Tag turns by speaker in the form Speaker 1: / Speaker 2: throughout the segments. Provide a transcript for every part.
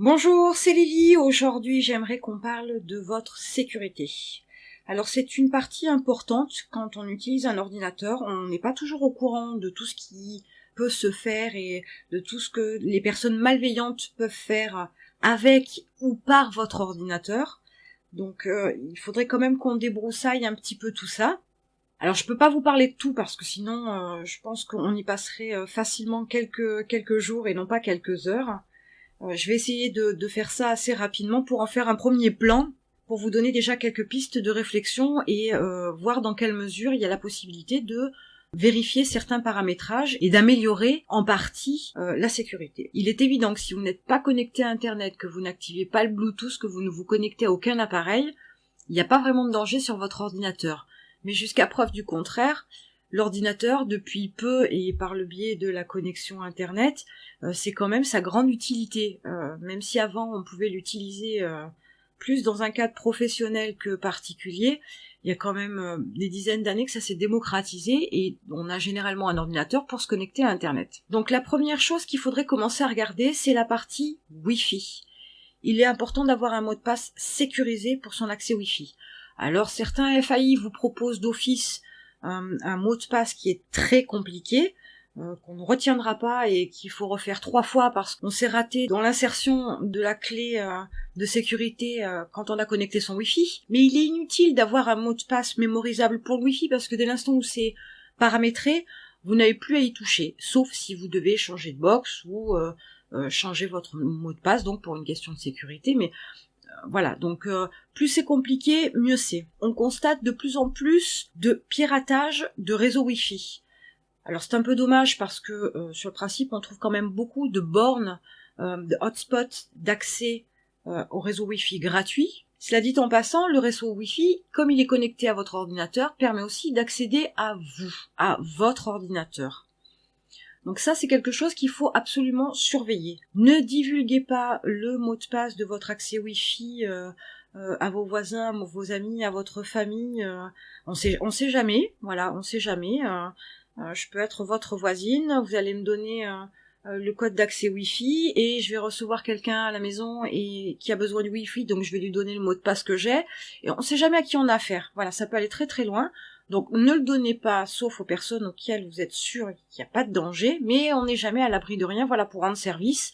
Speaker 1: Bonjour, c'est Lily. Aujourd'hui, j'aimerais qu'on parle de votre sécurité. Alors, c'est une partie importante quand on utilise un ordinateur. On n'est pas toujours au courant de tout ce qui peut se faire et de tout ce que les personnes malveillantes peuvent faire avec ou par votre ordinateur. Donc, il faudrait quand même qu'on débroussaille un petit peu tout ça. Alors, je peux pas vous parler de tout parce que sinon, je pense qu'on y passerait facilement quelques jours et non pas quelques heures. Je vais essayer de faire ça assez rapidement pour en faire un premier plan, pour vous donner déjà quelques pistes de réflexion et voir dans quelle mesure il y a la possibilité de vérifier certains paramétrages et d'améliorer en partie la sécurité. Il est évident que si vous n'êtes pas connecté à Internet, que vous n'activez pas le Bluetooth, que vous ne vous connectez à aucun appareil, il n'y a pas vraiment de danger sur votre ordinateur. Mais jusqu'à preuve du contraire, l'ordinateur, depuis peu et par le biais de la connexion Internet, c'est quand même sa grande utilité. Même si avant on pouvait l'utiliser plus dans un cadre professionnel que particulier, il y a quand même des dizaines d'années que ça s'est démocratisé et on a généralement un ordinateur pour se connecter à Internet. Donc la première chose qu'il faudrait commencer à regarder, c'est la partie Wi-Fi. Il est important d'avoir un mot de passe sécurisé pour son accès Wi-Fi. Alors certains FAI vous proposent d'office un mot de passe qui est très compliqué, qu'on ne retiendra pas et qu'il faut refaire 3 fois parce qu'on s'est raté dans l'insertion de la clé de sécurité quand on a connecté son Wi-Fi. Mais il est inutile d'avoir un mot de passe mémorisable pour le Wi-Fi parce que dès l'instant où c'est paramétré, vous n'avez plus à y toucher, sauf si vous devez changer de box ou changer votre mot de passe, donc pour une question de sécurité, mais voilà, donc plus c'est compliqué, mieux c'est. On constate de plus en plus de piratage de réseaux Wi-Fi. Alors c'est un peu dommage parce que sur le principe, on trouve quand même beaucoup de bornes, de hotspots d'accès au réseau Wi-Fi gratuit. Cela dit en passant, le réseau Wi-Fi, comme il est connecté à votre ordinateur, permet aussi d'accéder à vous, à votre ordinateur. Donc ça, c'est quelque chose qu'il faut absolument surveiller. Ne divulguez pas le mot de passe de votre accès Wi-Fi à vos voisins, à vos amis, à votre famille. On sait jamais. Voilà, on sait jamais. Je peux être votre voisine. Vous allez me donner le code d'accès Wi-Fi et je vais recevoir quelqu'un à la maison et qui a besoin du Wi-Fi, donc je vais lui donner le mot de passe que j'ai. Et on sait jamais à qui on a affaire. Voilà, ça peut aller très très loin. Donc ne le donnez pas, sauf aux personnes auxquelles vous êtes sûr qu'il n'y a pas de danger, mais on n'est jamais à l'abri de rien. Voilà, pour rendre service,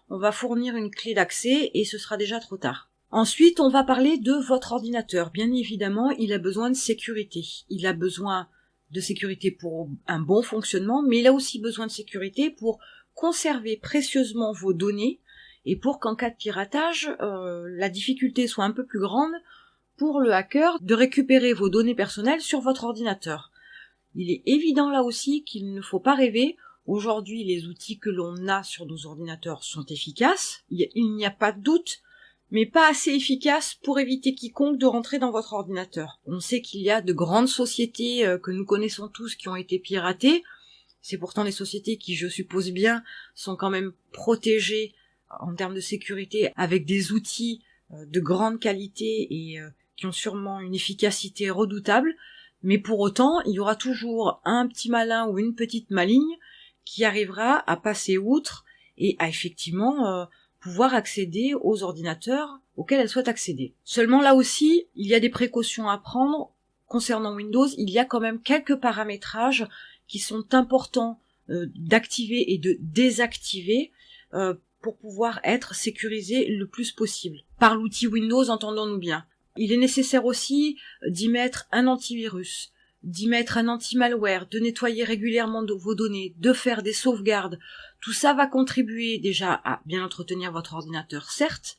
Speaker 1: on va fournir une clé d'accès et ce sera déjà trop tard. Ensuite, on va parler de votre ordinateur. Bien évidemment, il a besoin de sécurité. Il a besoin de sécurité pour un bon fonctionnement, mais il a aussi besoin de sécurité pour conserver précieusement vos données et pour qu'en cas de piratage, la difficulté soit un peu plus grande pour le hacker de récupérer vos données personnelles sur votre ordinateur. Il est évident là aussi qu'il ne faut pas rêver. Aujourd'hui, les outils que l'on a sur nos ordinateurs sont efficaces, il n'y a pas de doute, mais pas assez efficaces pour éviter quiconque de rentrer dans votre ordinateur. On sait qu'il y a de grandes sociétés que nous connaissons tous qui ont été piratées. C'est pourtant des sociétés qui, je suppose bien, sont quand même protégées en termes de sécurité avec des outils de grande qualité et qui ont sûrement une efficacité redoutable, mais pour autant, il y aura toujours un petit malin ou une petite maligne qui arrivera à passer outre et à effectivement pouvoir accéder aux ordinateurs auxquels elle souhaite accéder. Seulement là aussi, il y a des précautions à prendre. Concernant Windows, il y a quand même quelques paramétrages qui sont importants d'activer et de désactiver pour pouvoir être sécurisé le plus possible. Par l'outil Windows, entendons-nous bien. Il est nécessaire aussi d'y mettre un antivirus, d'y mettre un anti-malware, de nettoyer régulièrement vos données, de faire des sauvegardes. Tout ça va contribuer déjà à bien entretenir votre ordinateur, certes,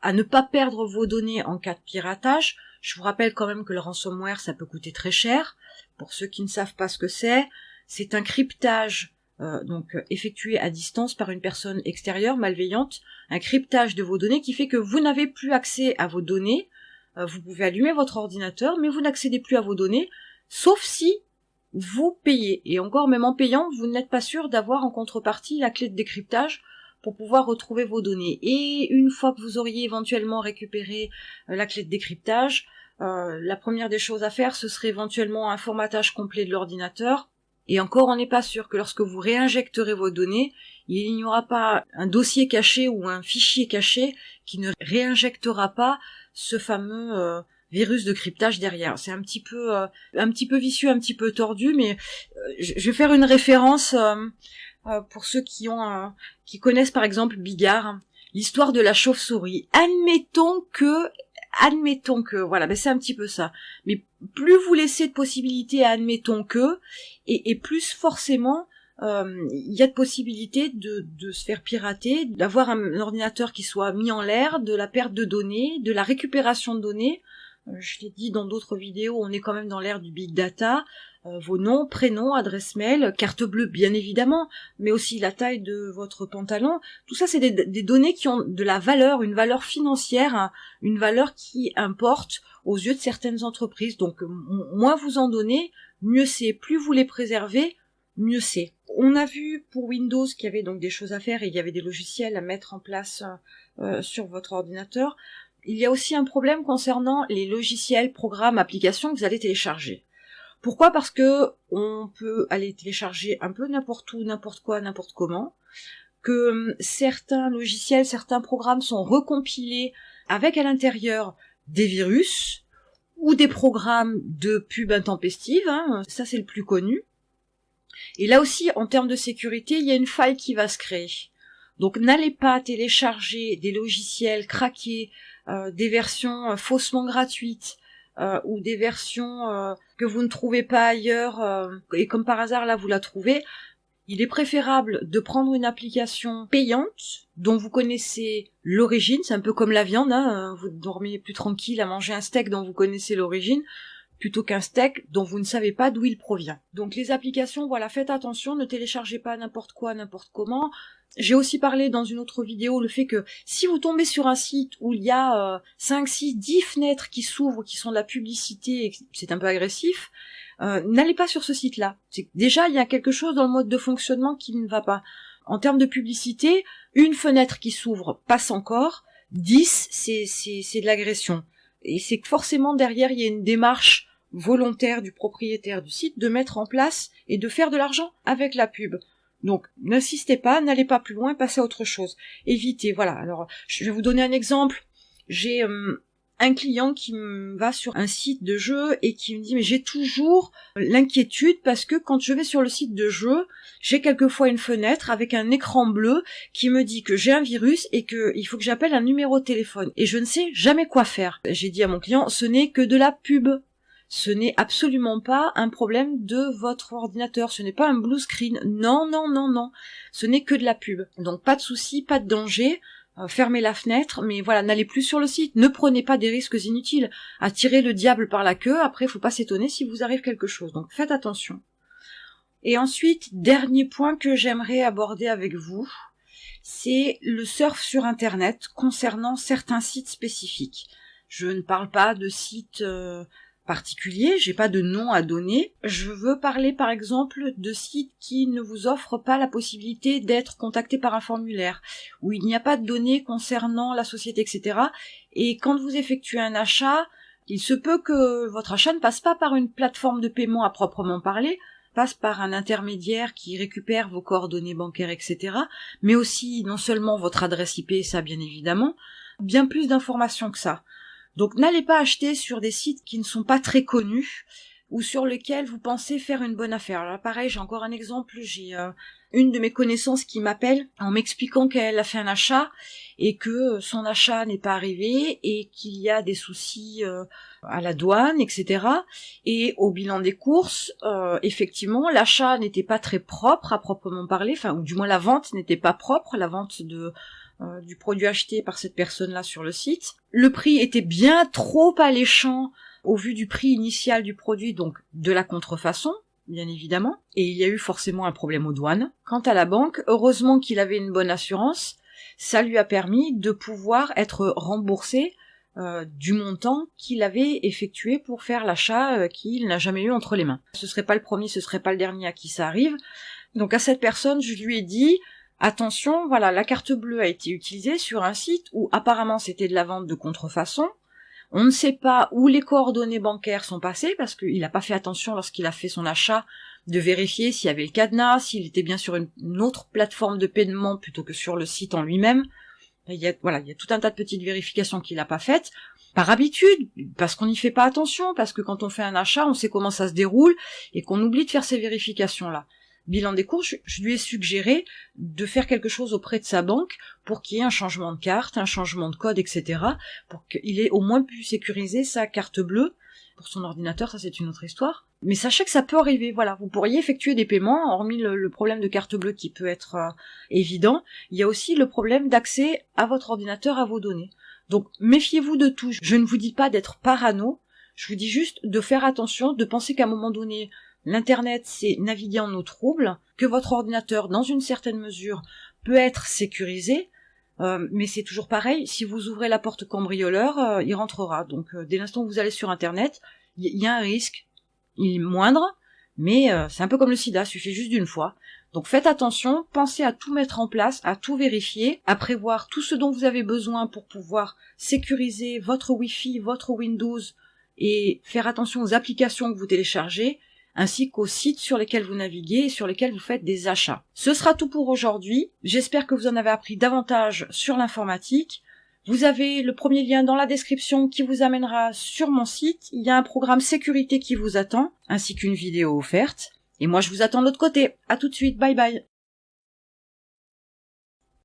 Speaker 1: à ne pas perdre vos données en cas de piratage. Je vous rappelle quand même que le ransomware, ça peut coûter très cher. Pour ceux qui ne savent pas ce que c'est un cryptage effectué à distance par une personne extérieure malveillante, un cryptage de vos données qui fait que vous n'avez plus accès à vos données. Vous pouvez allumer votre ordinateur, mais vous n'accédez plus à vos données, sauf si vous payez. Et encore, même en payant, vous n'êtes pas sûr d'avoir en contrepartie la clé de décryptage pour pouvoir retrouver vos données. Et une fois que vous auriez éventuellement récupéré la clé de décryptage, la première des choses à faire, ce serait éventuellement un formatage complet de l'ordinateur, Et encore, on n'est pas sûr que lorsque vous réinjecterez vos données, il n'y aura pas un dossier caché ou un fichier caché qui ne réinjectera pas ce fameux virus de cryptage derrière. C'est un petit peu vicieux, un petit peu tordu, mais je vais faire une référence pour ceux qui connaissent par exemple Bigard, l'histoire de la chauve-souris. Admettons que, voilà, ben c'est un petit peu ça. Mais plus vous laissez de possibilités à admettons que, et plus forcément, il y a de possibilités de se faire pirater, d'avoir un ordinateur qui soit mis en l'air, de la perte de données, de la récupération de données. Je l'ai dit dans d'autres vidéos, on est quand même dans l'ère du big data. Vos noms, prénoms, adresse mail, carte bleue bien évidemment, mais aussi la taille de votre pantalon. Tout ça, c'est des données qui ont de la valeur, une valeur financière, hein, une valeur qui importe aux yeux de certaines entreprises. Donc, moins vous en donnez, mieux c'est. Plus vous les préservez, mieux c'est. On a vu pour Windows qu'il y avait donc des choses à faire et il y avait des logiciels à mettre en place sur votre ordinateur. Il y a aussi un problème concernant les logiciels, programmes, applications que vous allez télécharger. Pourquoi ? Parce que on peut aller télécharger un peu n'importe où, n'importe quoi, n'importe comment, que certains logiciels, certains programmes sont recompilés avec à l'intérieur des virus ou des programmes de pub intempestive, hein, ça c'est le plus connu. Et là aussi, en termes de sécurité, il y a une faille qui va se créer. Donc n'allez pas télécharger des logiciels craqués, des versions faussement gratuites, ou des versions que vous ne trouvez pas ailleurs, et comme par hasard là vous la trouvez. Il est préférable de prendre une application payante dont vous connaissez l'origine, c'est un peu comme la viande, hein, vous dormez plus tranquille à manger un steak dont vous connaissez l'origine, plutôt qu'un steak dont vous ne savez pas d'où il provient. Donc les applications, voilà, faites attention, ne téléchargez pas n'importe quoi, n'importe comment. J'ai aussi parlé dans une autre vidéo le fait que si vous tombez sur un site où il y a 5, 6, 10 fenêtres qui s'ouvrent, qui sont de la publicité, et c'est un peu agressif, n'allez pas sur ce site-là. Déjà, il y a quelque chose dans le mode de fonctionnement qui ne va pas. En termes de publicité, une fenêtre qui s'ouvre passe encore, 10, c'est de l'agression. Et c'est que forcément derrière, il y a une démarche volontaire du propriétaire du site de mettre en place et de faire de l'argent avec la pub. Donc, n'insistez pas, n'allez pas plus loin, passez à autre chose. Évitez, voilà. Alors, je vais vous donner un exemple. J'ai un client qui va sur un site de jeu et qui me dit, mais j'ai toujours l'inquiétude parce que quand je vais sur le site de jeu, j'ai quelquefois une fenêtre avec un écran bleu qui me dit que j'ai un virus et qu'il faut que j'appelle un numéro de téléphone. Et je ne sais jamais quoi faire. J'ai dit à mon client, ce n'est que de la pub. Ce n'est absolument pas un problème de votre ordinateur, ce n'est pas un blue screen, non, non, non, non, ce n'est que de la pub. Donc pas de souci, pas de danger, fermez la fenêtre, mais voilà, n'allez plus sur le site, ne prenez pas des risques inutiles, attirez le diable par la queue, après faut pas s'étonner si vous arrive quelque chose, donc faites attention. Et ensuite, dernier point que j'aimerais aborder avec vous, c'est le surf sur internet concernant certains sites spécifiques. Je ne parle pas de sites particulier, j'ai pas de nom à donner. Je veux parler par exemple de sites qui ne vous offrent pas la possibilité d'être contacté par un formulaire, où il n'y a pas de données concernant la société, etc. Et quand vous effectuez un achat, il se peut que votre achat ne passe pas par une plateforme de paiement à proprement parler, passe par un intermédiaire qui récupère vos coordonnées bancaires, etc. Mais aussi non seulement votre adresse IP, ça bien évidemment, bien plus d'informations que ça. Donc n'allez pas acheter sur des sites qui ne sont pas très connus ou sur lesquels vous pensez faire une bonne affaire. Alors pareil, j'ai encore un exemple, j'ai une de mes connaissances qui m'appelle en m'expliquant qu'elle a fait un achat et que son achat n'est pas arrivé et qu'il y a des soucis à la douane, etc. Et au bilan des courses, effectivement, l'achat n'était pas très propre à proprement parler, enfin, ou du moins la vente n'était pas propre, la vente du produit acheté par cette personne-là sur le site. Le prix était bien trop alléchant au vu du prix initial du produit, donc de la contrefaçon, bien évidemment, et il y a eu forcément un problème aux douanes. Quant à la banque, heureusement qu'il avait une bonne assurance, ça lui a permis de pouvoir être remboursé du montant qu'il avait effectué pour faire l'achat qu'il n'a jamais eu entre les mains. Ce serait pas le premier, ce serait pas le dernier à qui ça arrive. Donc à cette personne, je lui ai dit, attention, voilà, la carte bleue a été utilisée sur un site où apparemment c'était de la vente de contrefaçon. On ne sait pas où les coordonnées bancaires sont passées parce qu'il n'a pas fait attention lorsqu'il a fait son achat de vérifier s'il y avait le cadenas, s'il était bien sur une autre plateforme de paiement plutôt que sur le site en lui-même. Il y a tout un tas de petites vérifications qu'il n'a pas faites, par habitude, parce qu'on n'y fait pas attention, parce que quand on fait un achat, on sait comment ça se déroule, et qu'on oublie de faire ces vérifications-là. Bilan des courses, je lui ai suggéré de faire quelque chose auprès de sa banque pour qu'il y ait un changement de carte, un changement de code, etc., pour qu'il ait au moins pu sécuriser sa carte bleue. Pour son ordinateur, ça c'est une autre histoire. Mais sachez que ça peut arriver, voilà. Vous pourriez effectuer des paiements, hormis le problème de carte bleue qui peut être évident. Il y a aussi le problème d'accès à votre ordinateur, à vos données. Donc méfiez-vous de tout. Je ne vous dis pas d'être parano, je vous dis juste de faire attention, de penser qu'à un moment donné, l'Internet, c'est naviguer en eau trouble, que votre ordinateur, dans une certaine mesure, peut être sécurisé, mais c'est toujours pareil, si vous ouvrez la porte cambrioleur, il rentrera. Donc dès l'instant où vous allez sur Internet, il y a un risque, il est moindre, mais c'est un peu comme le sida, il suffit juste d'une fois. Donc faites attention, pensez à tout mettre en place, à tout vérifier, à prévoir tout ce dont vous avez besoin pour pouvoir sécuriser votre Wi-Fi, votre Windows, et faire attention aux applications que vous téléchargez, ainsi qu'aux sites sur lesquels vous naviguez et sur lesquels vous faites des achats. Ce sera tout pour aujourd'hui. J'espère que vous en avez appris davantage sur l'informatique. Vous avez le premier lien dans la description qui vous amènera sur mon site. Il y a un programme sécurité qui vous attend, ainsi qu'une vidéo offerte. Et moi, je vous attends de l'autre côté. À tout de suite. Bye bye.